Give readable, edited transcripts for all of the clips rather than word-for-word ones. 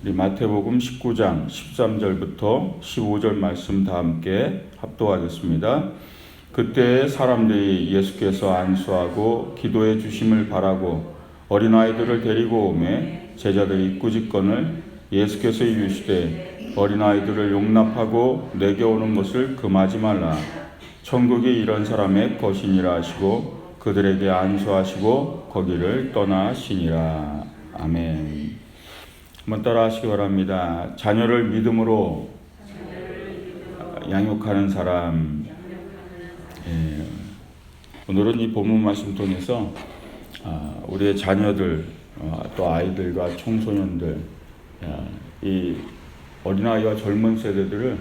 우리 마태복음 19장 13절부터 15절 말씀 다 함께 합독하겠습니다. 그때 사람들이 예수께서 안수하고 기도해 주심을 바라고 어린아이들을 데리고 오매 제자들이 꾸짖건을 예수께서 이르시되 어린아이들을 용납하고 내게 오는 것을 금하지 말라. 천국이 이런 사람의 것이니라 하시고 그들에게 안수하시고 거기를 떠나시니라. 아멘. 한번 따라 하시기 바랍니다. 자녀를 믿음으로 양육하는 사람. 오늘은 이 본문 말씀 통해서 우리의 자녀들, 또 아이들과 청소년들, 이 어린아이와 젊은 세대들을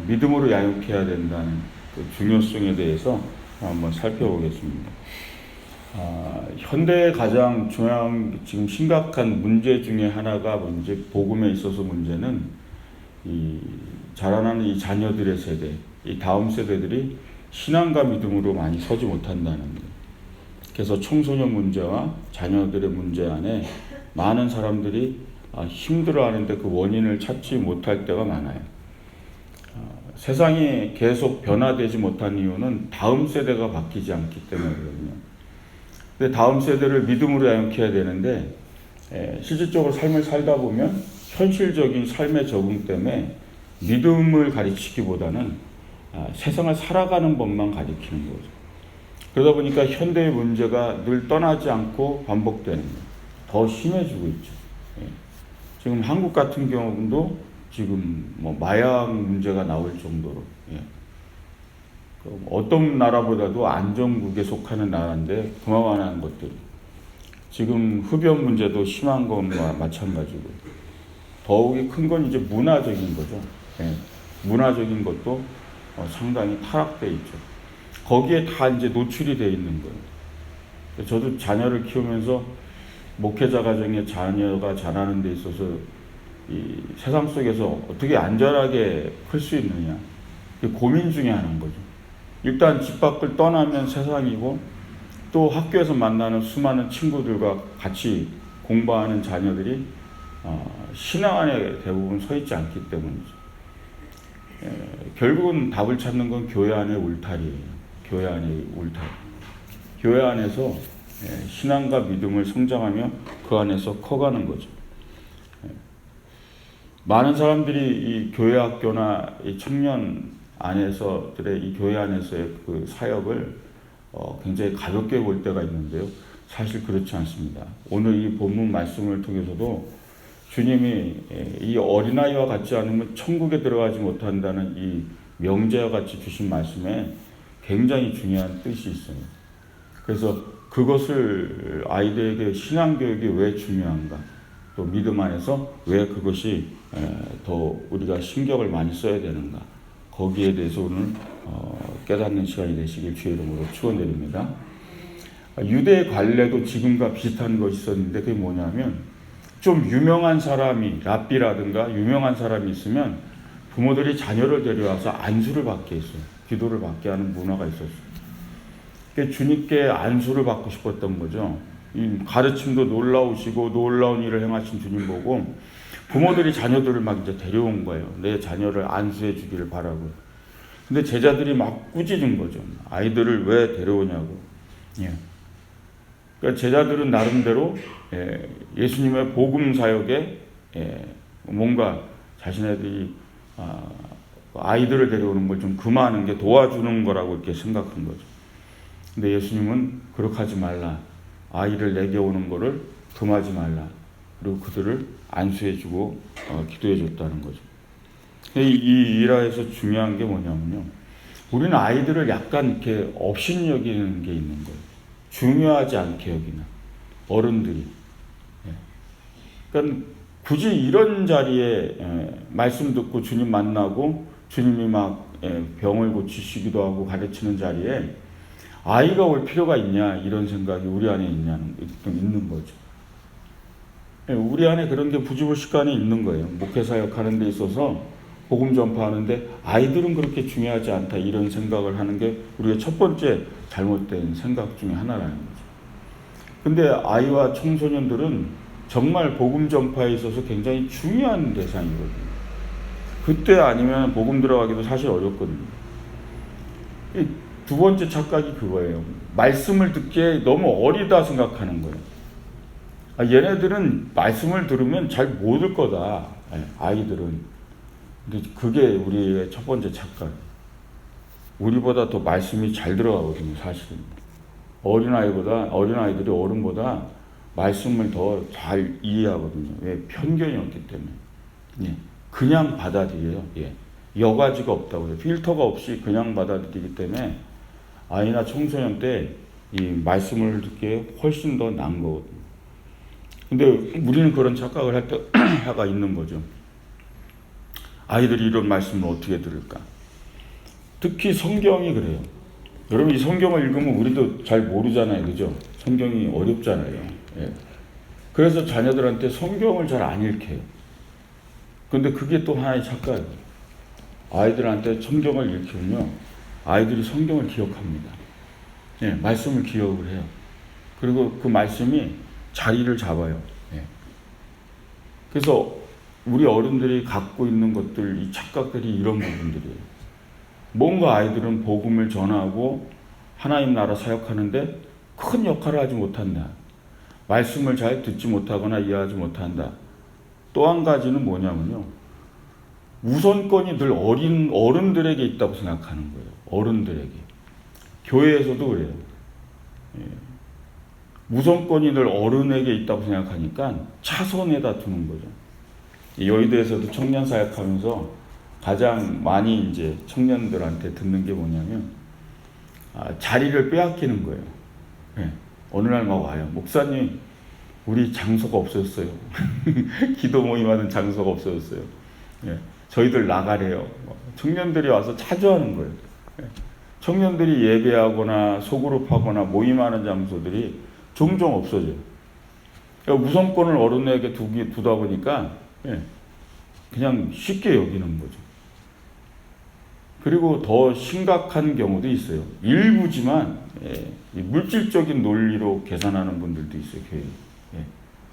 믿음으로 양육해야 된다는 그 중요성에 대해서 한번 살펴보겠습니다. 현대의 가장 중요한 지금 심각한 문제 중에 하나가 복음에 있어서 문제는 이 자라나는 이 자녀들의 세대, 이 다음 세대들이 신앙과 믿음으로 많이 서지 못한다는 거예요. 그래서 청소년 문제와 자녀들의 문제 안에 많은 사람들이 힘들어하는데 그 원인을 찾지 못할 때가 많아요. 세상이 계속 변화되지 못한 이유는 다음 세대가 바뀌지 않기 때문이거든요. 근데 다음 세대를 믿음으로 양육해야 되는데 실질적으로 삶을 살다 보면 현실적인 삶의 적응 때문에 믿음을 가르치기보다는 세상을 살아가는 법만 가르치는 거죠. 그러다 보니까 현대의 문제가 늘 떠나지 않고 반복되는 거예요. 더 심해지고 있죠. 지금 한국 같은 경우도 지금 마약 문제가 나올 정도로 어떤 나라보다도 안정국에 속하는 나라인데 그만한 것들이 지금 흡연 문제도 심한 것과 마찬가지고 더욱이 큰 건 이제 문화적인 거죠. 문화적인 것도 상당히 타락돼 있죠. 거기에 다 이제 노출이 돼 있는 거예요. 저도 자녀를 키우면서 목회자 가정에 자녀가 자라는 데 있어서 이 세상 속에서 어떻게 안전하게 클 수 있느냐 고민 중에 하나인 거죠. 일단 집 밖을 떠나면 세상이고 또 학교에서 만나는 수많은 친구들과 같이 공부하는 자녀들이 신앙 안에 대부분 서 있지 않기 때문이죠. 결국은 답을 찾는 건 교회 안의 울타리예요. 교회 안의 울타리. 교회 안에서 신앙과 믿음을 성장하며 그 안에서 커가는 거죠. 많은 사람들이 이 교회 학교나 이 청년 안에서들의 이 교회 안에서의 그 사역을 굉장히 가볍게 볼 때가 있는데요. 사실 그렇지 않습니다. 오늘 이 본문 말씀을 통해서도 주님이 이 어린아이와 같지 않으면 천국에 들어가지 못한다는 이 명제와 같이 주신 말씀에 굉장히 중요한 뜻이 있어요. 그래서 그것을 아이들에게 신앙교육이 왜 중요한가, 또 믿음 안에서 왜 그것이 더 우리가 신경을 많이 써야 되는가, 거기에 대해서 오늘 깨닫는 시간이 되시길 주의 이름으로 축원드립니다. 유대 관례도 지금과 비슷한 것이 있었는데 그게 뭐냐면 좀 유명한 사람이 랍비라든가 유명한 사람이 있으면 부모들이 자녀를 데려와서 안수를 받게 했어요. 기도를 받게 하는 문화가 있었어요. 주님께 안수를 받고 싶었던 거죠. 이 가르침도 놀라우시고 놀라운 일을 행하신 주님 보고 부모들이 자녀들을 막 이제 데려온 거예요. 내 자녀를 안수해 주기를 바라고. 근데 제자들이 막 꾸짖은 거죠. 아이들을 왜 데려오냐고. 그러니까 제자들은 나름대로 예수님의 복음 사역에 뭔가 자신들이 아이들을 데려오는 걸 좀 금하는 게 도와주는 거라고 이렇게 생각한 거죠. 근데 예수님은 그렇게 하지 말라. 아이를 내게 오는 거를 금하지 말라. 그리고 그들을 안수해주고 기도해줬다는 거죠. 이 일화에서 중요한 게 뭐냐면요. 우리는 아이들을 약간 이렇게 업신 여기는 게 있는 거예요. 중요하지 않게 여기는 어른들이. 그러니까 굳이 이런 자리에 말씀 듣고 주님 만나고 주님이 막 병을 고치시기도 하고 가르치는 자리에 아이가 올 필요가 있냐 이런 생각이 우리 안에 있는 거죠. 우리 안에 그런 게 부지불식간에 있는 거예요. 목회 사역하는 데 있어서 복음 전파하는데 아이들은 그렇게 중요하지 않다 이런 생각을 하는 게 우리의 첫 번째 잘못된 생각 중에 하나라는 거죠. 근데 아이와 청소년들은 정말 복음 전파에 있어서 굉장히 중요한 대상이거든요. 그때 아니면 복음 들어가기도 사실 어렵거든요. 이 두 번째 착각이 그거예요. 말씀을 듣기에 너무 어리다 생각하는 거예요. 얘네들은 말씀을 들으면 잘 못 들 거다. 아이들은. 근데 그게 우리의 첫 번째 착각. 우리보다 더 말씀이 잘 들어가거든요, 사실은. 어린아이들이 어른보다 말씀을 더 잘 이해하거든요. 왜? 편견이 없기 때문에. 예. 그냥 받아들여요. 예. 여가지가 없다고요. 필터가 없이 그냥 받아들이기 때문에 아이나 청소년 때 이 말씀을 듣기에 훨씬 더 나은 거거든요. 근데 우리는 그런 착각을 할 때가 있는 거죠. 아이들이 이런 말씀을 어떻게 들을까? 특히 성경이 그래요. 여러분 이 성경을 읽으면 우리도 잘 모르잖아요. 그죠? 성경이 어렵잖아요. 예. 그래서 자녀들한테 성경을 잘 안 읽혀요. 근데 그게 또 하나의 착각이에요. 아이들한테 성경을 읽히면 아이들이 성경을 기억합니다. 예, 말씀을 기억을 해요. 그리고 그 말씀이 자리를 잡아요. 예. 그래서 우리 어른들이 갖고 있는 것들, 이 착각들이 이런 부분들이에요. 뭔가 아이들은 복음을 전하고 하나님 나라 사역하는데 큰 역할을 하지 못한다. 말씀을 잘 듣지 못하거나 이해하지 못한다. 또 한 가지는 뭐냐면요. 우선권이 늘 어른들에게 있다고 생각하는 거예요. 어른들에게. 교회에서도 그래요. 예. 우선권이 늘 어른에게 있다고 생각하니까 차선에다 두는 거죠. 여의도에서도 청년 사역하면서 가장 많이 이제 청년들한테 듣는 게 뭐냐면 자리를 빼앗기는 거예요. 예. 어느 날 막 와요. 목사님, 우리 장소가 없어졌어요. 기도 모임하는 장소가 없어졌어요. 예. 저희들 나가래요. 청년들이 와서 차주하는 거예요. 예. 청년들이 예배하거나 소그룹하거나 모임하는 장소들이 종종 없어져요. 그러니까 우선권을 어른에게 두다 보니까 그냥 쉽게 여기는 거죠. 그리고 더 심각한 경우도 있어요. 일부지만 물질적인 논리로 계산하는 분들도 있어요. 교회에.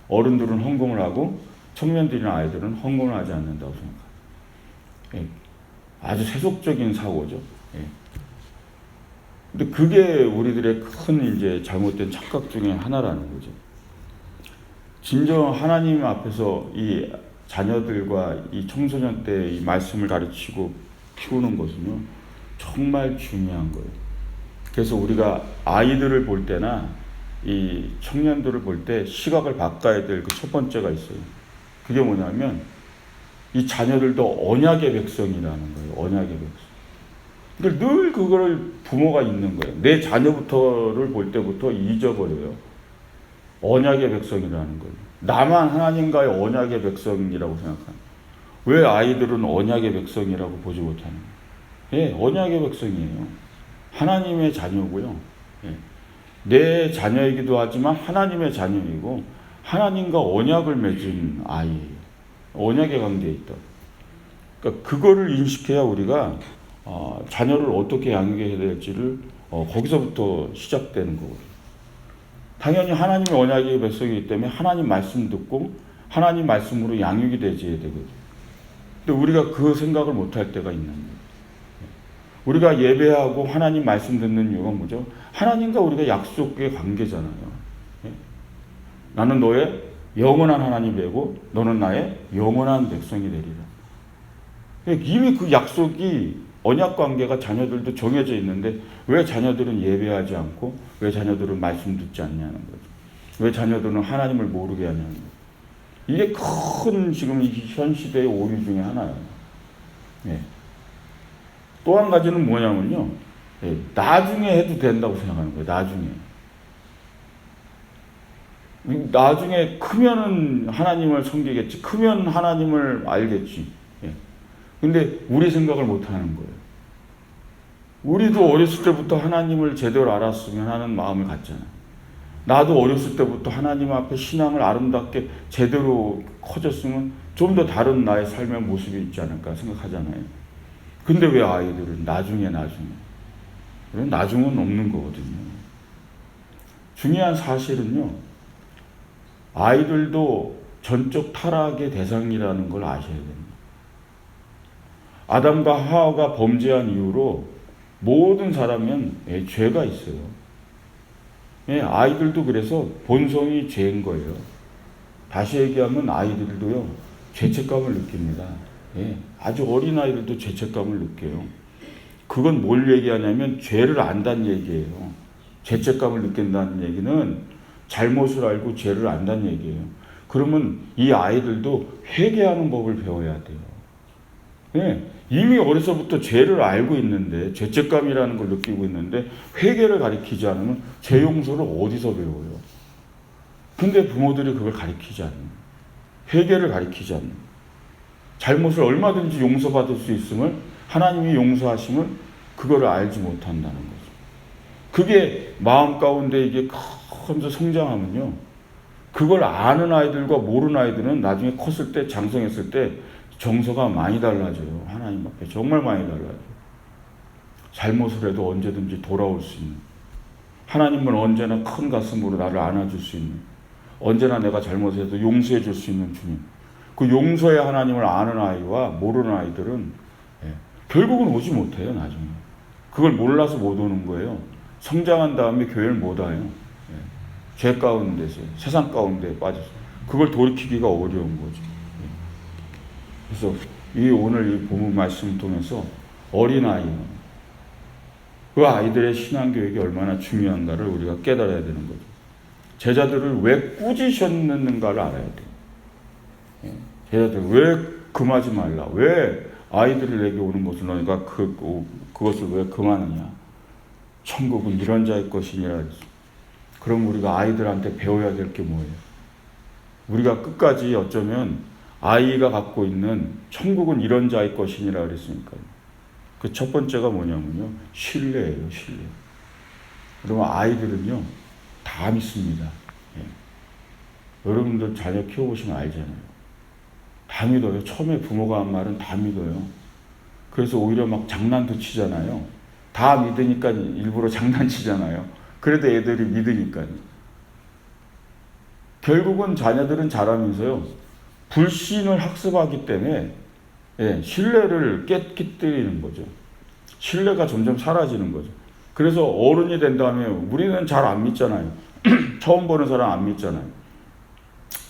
어른들은 헌금을 하고 청년들이나 아이들은 헌금을 하지 않는다고 생각해요. 아주 세속적인 사고죠. 근데 그게 우리들의 큰 이제 잘못된 착각 중에 하나라는 거죠. 진정 하나님 앞에서 이 자녀들과 이 청소년 때 이 말씀을 가르치고 키우는 것은요, 정말 중요한 거예요. 그래서 우리가 아이들을 볼 때나 이 청년들을 볼 때 시각을 바꿔야 될 그 첫 번째가 있어요. 그게 뭐냐면 이 자녀들도 언약의 백성이라는 거예요. 언약의 백성. 그러니까 늘 그거를 부모가 있는 거예요. 내 자녀부터를 볼 때부터 잊어버려요. 언약의 백성이라는 거예요. 나만 하나님과의 언약의 백성이라고 생각합니다. 왜 아이들은 언약의 백성이라고 보지 못하는 거예요? 예, 언약의 백성이에요. 하나님의 자녀고요. 예. 내 자녀이기도 하지만 하나님의 자녀이고 하나님과 언약을 맺은 아이예요. 언약의 관계에 있다. 그러니까 그거를 인식해야 우리가 자녀를 어떻게 양육해야 될지를 거기서부터 시작되는 거거든요. 당연히 하나님의 언약의 백성이기 때문에 하나님 말씀 듣고 하나님 말씀으로 양육이 되어야 되거든요. 근데 우리가 그 생각을 못할 때가 있는 거예요. 우리가 예배하고 하나님 말씀 듣는 이유가 뭐죠? 하나님과 우리가 약속의 관계잖아요. 나는 너의 영원한 하나님이 되고 너는 나의 영원한 백성이 되리라. 이미 그 약속이 언약 관계가 자녀들도 정해져 있는데 왜 자녀들은 예배하지 않고 왜 자녀들은 말씀 듣지 않냐는 거죠. 왜 자녀들은 하나님을 모르게 하냐는 거죠. 이게 큰 지금 현 시대의 오류 중에 하나예요. 예. 또 한 가지는 뭐냐면요. 나중에 해도 된다고 생각하는 거예요. 나중에 크면은 하나님을 섬기겠지. 크면 하나님을 알겠지. 근데 우리 생각을 못 하는 거예요. 우리도 어렸을 때부터 하나님을 제대로 알았으면 하는 마음을 갖잖아요. 나도 어렸을 때부터 하나님 앞에 신앙을 아름답게 제대로 커졌으면 좀 더 다른 나의 삶의 모습이 있지 않을까 생각하잖아요. 근데 왜 아이들은 나중에 그럼 나중은 없는 거거든요. 중요한 사실은요. 아이들도 전적 타락의 대상이라는 걸 아셔야 됩니다. 아담과 하와가 범죄한 이후로 모든 사람은 죄가 있어요. 아이들도 그래서 본성이 죄인 거예요. 다시 얘기하면 아이들도요, 죄책감을 느낍니다. 아주 어린 아이들도 죄책감을 느껴요. 그건 뭘 얘기하냐면 죄를 안다는 얘기예요. 죄책감을 느낀다는 얘기는 잘못을 알고 죄를 안다는 얘기예요. 그러면 이 아이들도 회개하는 법을 배워야 돼요. 이미 어려서부터 죄를 알고 있는데, 죄책감이라는 걸 느끼고 있는데 회개를 가르치지 않으면 죄 용서를 어디서 배워요? 근데 부모들이 그걸 가르치지 않는, 회개를 가르치지 않는, 잘못을 얼마든지 용서받을 수 있음을, 하나님이 용서하심을 그거를 알지 못한다는 거죠. 그게 마음 가운데 이게 커면서 성장하면요, 그걸 아는 아이들과 모르는 아이들은 나중에 컸을 때, 장성했을 때 정서가 많이 달라져요. 하나님 앞에 정말 많이 달라져요. 잘못을 해도 언제든지 돌아올 수 있는, 하나님은 언제나 큰 가슴으로 나를 안아줄 수 있는, 언제나 내가 잘못해도 용서해 줄 수 있는 주님. 그 용서의 하나님을 아는 아이와 모르는 아이들은 결국은 오지 못해요. 나중에 그걸 몰라서 못 오는 거예요. 성장한 다음에 교회를 못 와요. 죄 가운데서, 세상 가운데 빠져서 그걸 돌이키기가 어려운 거죠. 그래서 오늘 이 본문 말씀을 통해서 어린아이, 그 아이들의 신앙교육이 얼마나 중요한가를 우리가 깨달아야 되는 거죠. 제자들을 왜 꾸짖으셨는가를 알아야 돼요. 제자들 왜 금하지 말라, 왜 아이들을 내게 오는 것을 너희가 그것을 왜 금하느냐, 천국은 이런 자의 것이니라. 그럼 우리가 아이들한테 배워야 될 게 뭐예요? 우리가 끝까지 어쩌면 아이가 갖고 있는 천국은 이런 자의 것이니라 그랬으니까요. 그 첫 번째가 뭐냐면요, 신뢰예요. 신뢰. 그러면 아이들은요 다 믿습니다. 여러분들 자녀 키워보시면 알잖아요. 다 믿어요. 처음에 부모가 한 말은 다 믿어요. 그래서 오히려 막 장난도 치잖아요. 다 믿으니까 일부러 장난치잖아요. 그래도 애들이 믿으니까요. 결국은 자녀들은 자라면서요, 불신을 학습하기 때문에 신뢰를 깨뜨리는 거죠. 신뢰가 점점 사라지는 거죠. 그래서 어른이 된 다음에 우리는 잘 안 믿잖아요. 처음 보는 사람 안 믿잖아요.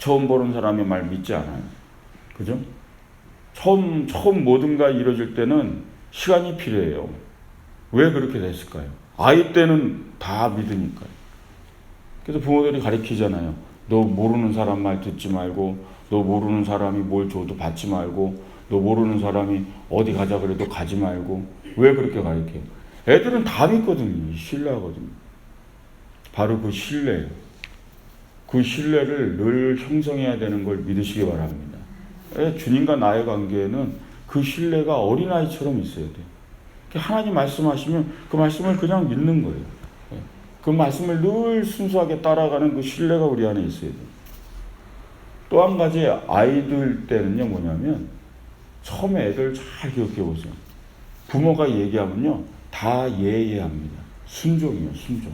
처음 보는 사람의 말 믿지 않아요. 그죠? 처음 뭐든가 이루어질 때는 시간이 필요해요. 왜 그렇게 됐을까요? 아이 때는 다 믿으니까요. 그래서 부모들이 가르치잖아요. 너 모르는 사람 말 듣지 말고, 너 모르는 사람이 뭘 줘도 받지 말고, 너 모르는 사람이 어디 가자 그래도 가지 말고. 왜 그렇게 가르쳐요? 애들은 다 믿거든요. 신뢰하거든요. 바로 그 신뢰예요. 그 신뢰를 늘 형성해야 되는 걸 믿으시기 바랍니다. 주님과 나의 관계에는 그 신뢰가 어린아이처럼 있어야 돼요. 하나님 말씀하시면 그 말씀을 그냥 믿는 거예요. 그 말씀을 늘 순수하게 따라가는 그 신뢰가 우리 안에 있어야 돼요. 또 한 가지 아이들 때는요 뭐냐면, 처음에 애들 잘 기억해 보세요. 부모가 얘기하면요 다 예예합니다. 순종이에요. 순종.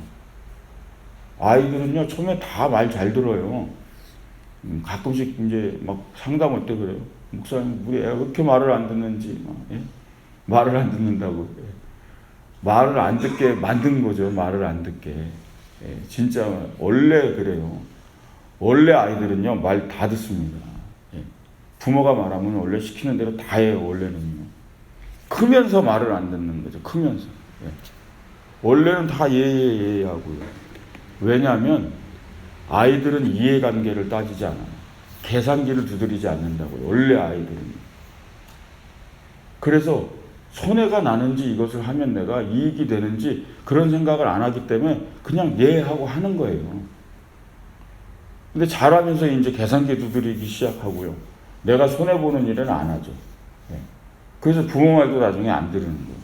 아이들은요 처음에 다 말 잘 들어요. 가끔씩 이제 막 상담할 때 그래요. 목사님 우리 애가 왜 이렇게 말을 안 듣는지. 말을 안 듣는다고. 말을 안 듣게 만든 거죠. 말을 안 듣게. 진짜 원래 그래요. 원래 아이들은요 말 다 듣습니다. 부모가 말하면 원래 시키는 대로 다 해요. 원래는요. 크면서 말을 안 듣는 거죠. 크면서. 원래는 다 예예예 하고요. 왜냐하면 아이들은 이해관계를 따지지 않아요. 계산기를 두드리지 않는다고요. 원래 아이들은. 그래서 손해가 나는지 이것을 하면 내가 이익이 되는지 그런 생각을 안 하기 때문에 그냥 예 하고 하는 거예요. 근데 자라면서 이제 계산기 두드리기 시작하고요. 내가 손해보는 일은 안 하죠. 그래서 부모 말도 나중에 안 들으는 거예요.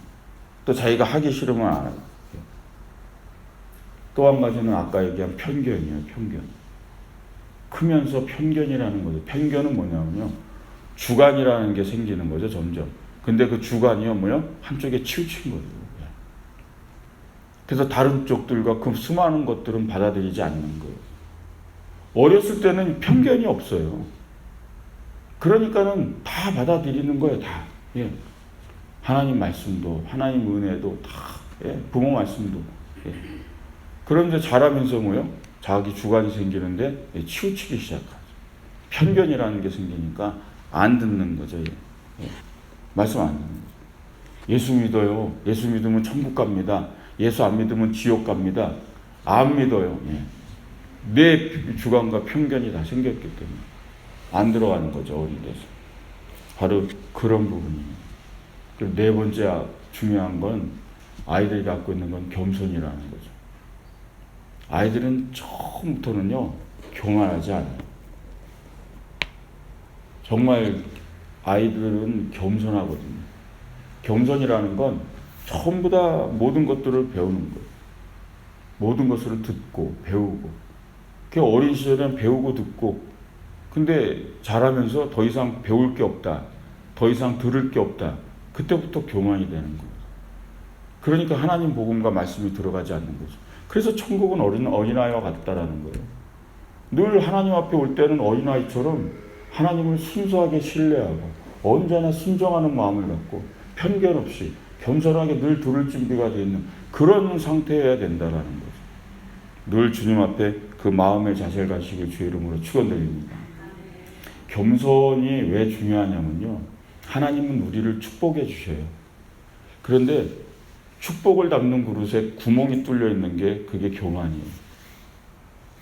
또 자기가 하기 싫으면 안 하고. 또 한 가지는 아까 얘기한 편견이에요. 편견. 크면서 편견이라는 거죠. 편견은 뭐냐면요, 주관이라는 게 생기는 거죠. 점점. 근데 그 주관이요 뭐요? 한쪽에 치우친 거예요. 그래서 다른 쪽들과 그 수많은 것들은 받아들이지 않는 거예요. 어렸을 때는 편견이 없어요. 그러니까는 다 받아들이는 거예요, 다. 예. 하나님 말씀도, 하나님 은혜도 다, 예. 부모 말씀도. 예. 그런데 자라면서 뭐요? 자기 주관이 생기는데 치우치기 시작하죠. 편견이라는 게 생기니까 안 듣는 거죠. 예. 예. 말씀 안 듣는 거죠. 예수 믿어요. 예수 믿으면 천국 갑니다. 예수 안 믿으면 지옥 갑니다. 안 믿어요. 예. 내 주관과 편견이 다 생겼기 때문에 안 들어가는 거죠. 어린 데서. 바로 그런 부분이에요. 그리고 네 번째 중요한 건 아이들이 갖고 있는 건 겸손이라는 거죠. 아이들은 처음부터는요, 교만하지 않아요. 정말 아이들은 겸손하거든요. 겸손이라는 건 전부 다 모든 것들을 배우는 거예요. 모든 것을 듣고 배우고. 그 어린 시절엔 배우고 듣고, 근데 자라면서 더 이상 배울 게 없다, 더 이상 들을 게 없다, 그때부터 교만이 되는 거예요. 그러니까 하나님 복음과 말씀이 들어가지 않는 거죠. 그래서 천국은 어린아이와 같다라는 거예요. 늘 하나님 앞에 올 때는 어린아이처럼 하나님을 순수하게 신뢰하고 언제나 순종하는 마음을 갖고 편견 없이 겸손하게 늘 들을 준비가 되어 있는 그런 상태여야 된다라는 거죠. 늘 주님 앞에 그 마음의 자세를 가지시길 주의 이름으로 축원드립니다. 겸손이 왜 중요하냐면요, 하나님은 우리를 축복해 주셔요. 그런데 축복을 담는 그릇에 구멍이 뚫려 있는 게 그게 교만이에요.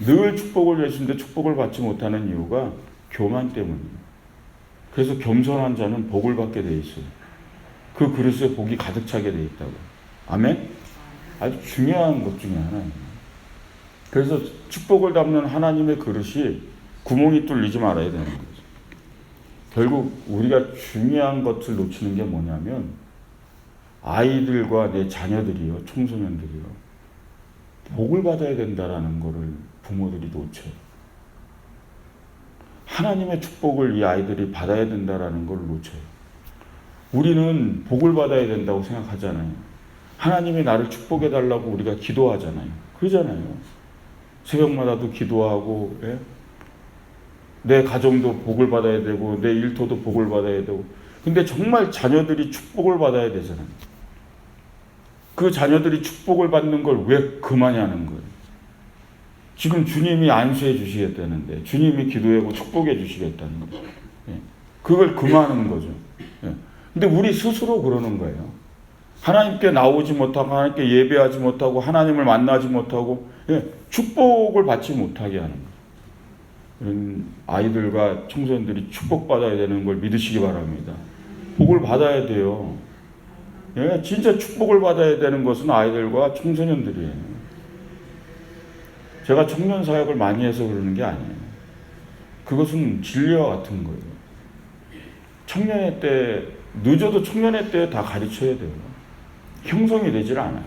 늘 축복을 주시는데 축복을 받지 못하는 이유가 교만 때문이에요. 그래서 겸손한 자는 복을 받게 돼 있어요. 그 그릇에 복이 가득 차게 돼 있다고. 아멘? 아주 중요한 것 중에 하나예요. 그래서 축복을 담는 하나님의 그릇이 구멍이 뚫리지 말아야 되는 거죠. 결국 우리가 중요한 것을 놓치는 게 뭐냐면 아이들과 내 자녀들이요, 청소년들이요, 복을 받아야 된다라는 거를 부모들이 놓쳐요. 하나님의 축복을 이 아이들이 받아야 된다라는 걸 놓쳐요. 우리는 복을 받아야 된다고 생각하잖아요. 하나님이 나를 축복해 달라고 우리가 기도하잖아요. 그러잖아요. 새벽마다도 기도하고, 예? 내 가정도 복을 받아야 되고 내 일터도 복을 받아야 되고. 근데 정말 자녀들이 축복을 받아야 되잖아요. 그 자녀들이 축복을 받는 걸 왜 그만하는 거예요? 지금 주님이 안수해 주시겠다는데, 주님이 기도하고 축복해 주시겠다는 거예요. 예. 그걸 금하는 거죠. 예. 근데 우리 스스로 그러는 거예요. 하나님께 나오지 못하고 하나님께 예배하지 못하고 하나님을 만나지 못하고, 예, 축복을 받지 못하게 하는 거예요. 이런 아이들과 청소년들이 축복받아야 되는 걸 믿으시기 바랍니다. 복을 받아야 돼요. 예, 진짜 축복을 받아야 되는 것은 아이들과 청소년들이에요. 제가 청년 사역을 많이 해서 그러는 게 아니에요. 그것은 진리와 같은 거예요. 청년의 때, 늦어도 청년의 때 다 가르쳐야 돼요. 형성이 되질 않아요.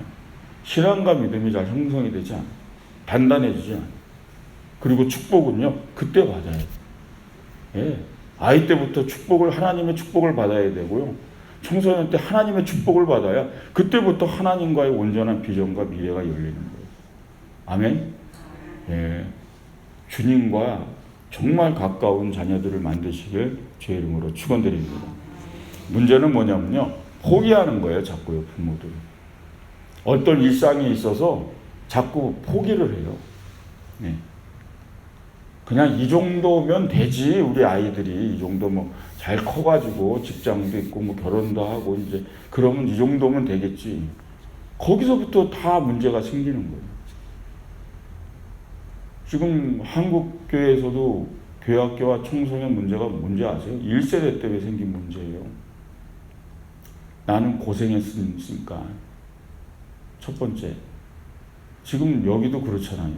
신앙과 믿음이 잘 형성이 되지 않아요. 단단해지지 않아요. 그리고 축복은요, 그때 받아야 돼요. 예. 아이 때부터 축복을, 하나님의 축복을 받아야 되고요. 청소년 때 하나님의 축복을 받아야 그때부터 하나님과의 온전한 비전과 미래가 열리는 거예요. 아멘? 예. 주님과 정말 가까운 자녀들을 만드시길 주의 이름으로 축원드립니다. 문제는 뭐냐면요, 포기하는 거예요. 자꾸요, 부모들이. 어떤 일상이 있어서 자꾸 포기를 해요. 네. 그냥 이 정도면 되지, 우리 아이들이 이 정도 뭐 잘 커가지고 직장도 있고 뭐 결혼도 하고 이제 그러면 이 정도면 되겠지. 거기서부터 다 문제가 생기는 거예요. 지금 한국 교회에서도 교회학교와 청소년 문제가 뭔지 아세요? 1세대 때문에 생긴 문제예요. 나는 고생했으니까. 첫 번째. 지금 여기도 그렇잖아요.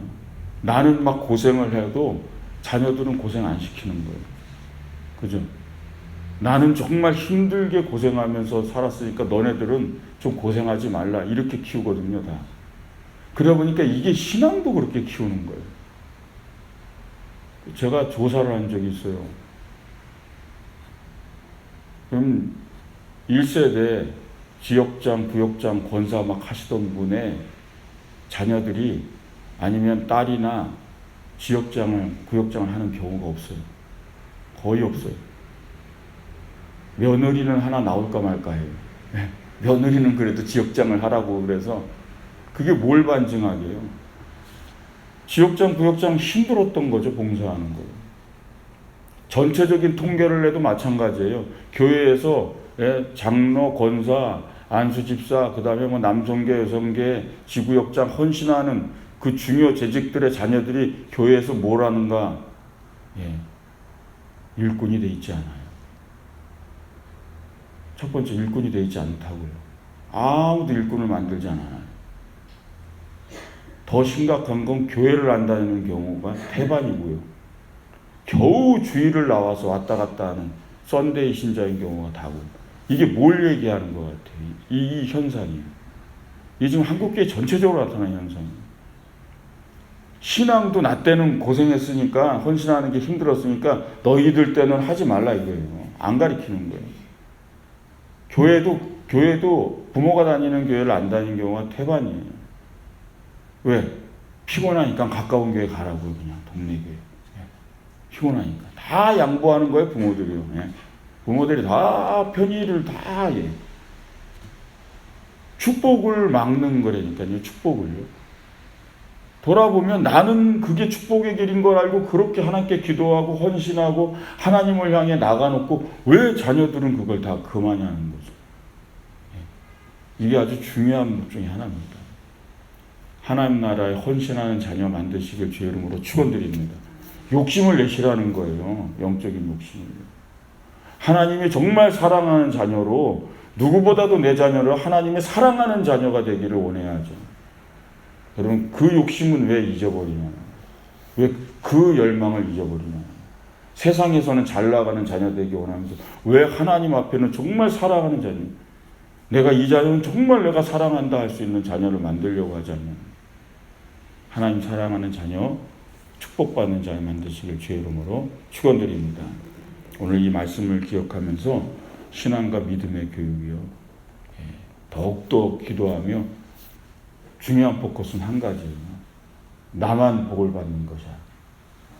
나는 막 고생을 해도 자녀들은 고생 안 시키는 거예요. 그죠? 나는 정말 힘들게 고생하면서 살았으니까 너네들은 좀 고생하지 말라. 이렇게 키우거든요, 다. 그러다 보니까 이게 신앙도 그렇게 키우는 거예요. 제가 조사를 한 적이 있어요. 그럼 1세대 지역장, 부역장, 권사 막 하시던 분의 자녀들이 아니면 딸이나 지역장을, 구역장을 하는 경우가 없어요. 거의 없어요. 며느리는 하나 나올까 말까 해요. 며느리는 그래도 지역장을 하라고 그래서 그게 뭘 반증하게요? 지역장, 구역장 힘들었던 거죠. 봉사하는 거. 전체적인 통계를 내도 마찬가지예요. 교회에서 장로, 권사, 안수집사, 그 다음에 뭐 남성계, 여성계, 지구역장 헌신하는 그 중요 재직들의 자녀들이 교회에서 뭘 하는가? 일꾼이 돼 있지 않아요. 첫 번째, 일꾼이 돼 있지 않다고요. 아무도 일꾼을 만들지 않아요. 더 심각한 건 교회를 안 다니는 경우가 태반이고요. 겨우 주일을 나와서 왔다 갔다 하는 썬데이 신자인 경우가 다고. 이게 뭘 얘기하는 것 같아요? 이 현상이에요. 이게 지금 한국교회 전체적으로 나타나는 현상이에요. 신앙도 나 때는 고생했으니까, 헌신하는 게 힘들었으니까 너희들 때는 하지 말라 이거예요. 안 가리키는 거예요. 교회도 부모가 다니는 교회를 안 다니는 경우가 태반이에요. 왜? 피곤하니까 가까운 교회 가라고요. 그냥 동네 교회. 피곤하니까. 다 양보하는 거예요. 부모들이요. 부모들이 다 편의를 다 축복을 막는 거라니까요. 축복을요. 돌아보면 나는 그게 축복의 길인 걸 알고 그렇게 하나님께 기도하고 헌신하고 하나님을 향해 나가놓고 왜 자녀들은 그걸 다 그만이 하는 거죠? 이게 아주 중요한 것 중에 하나입니다. 하나님 나라에 헌신하는 자녀 만드시길 주의 이름으로 축원드립니다. 욕심을 내시라는 거예요. 영적인 욕심을요. 하나님이 정말 사랑하는 자녀로 누구보다도 내 자녀를 하나님이 사랑하는 자녀가 되기를 원해야죠. 여러분 그 욕심은 왜 잊어버리냐? 왜 그 열망을 잊어버리냐? 세상에서는 잘 나가는 자녀 되기 원하면서 왜 하나님 앞에는 정말 사랑하는 자녀, 내가 이 자녀는 정말 내가 사랑한다 할 수 있는 자녀를 만들려고 하자면 하나님 사랑하는 자녀, 축복받는 자녀 만드시길 주의 이름으로 축원드립니다. 오늘 이 말씀을 기억하면서 신앙과 믿음의 교육이요, 더욱더 기도하며 중요한 포커스는 한 가지예요. 나만 복을 받는 것이야.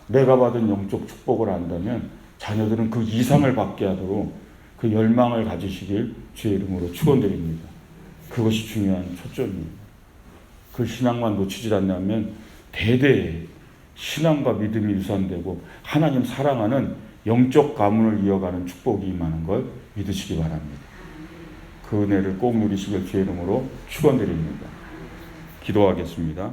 내가 받은 영적 축복을 안다면 자녀들은 그 이상을 받게 하도록 그 열망을 가지시길 주의 이름으로 축원드립니다. 그것이 중요한 초점입니다. 그 신앙만 놓치지 않는다면 대대에 신앙과 믿음이 유산되고 하나님 사랑하는 영적 가문을 이어가는 축복이 임하는 걸 믿으시기 바랍니다. 그 은혜를 꼭 누리시길 주의 이름으로 축원드립니다. 기도하겠습니다.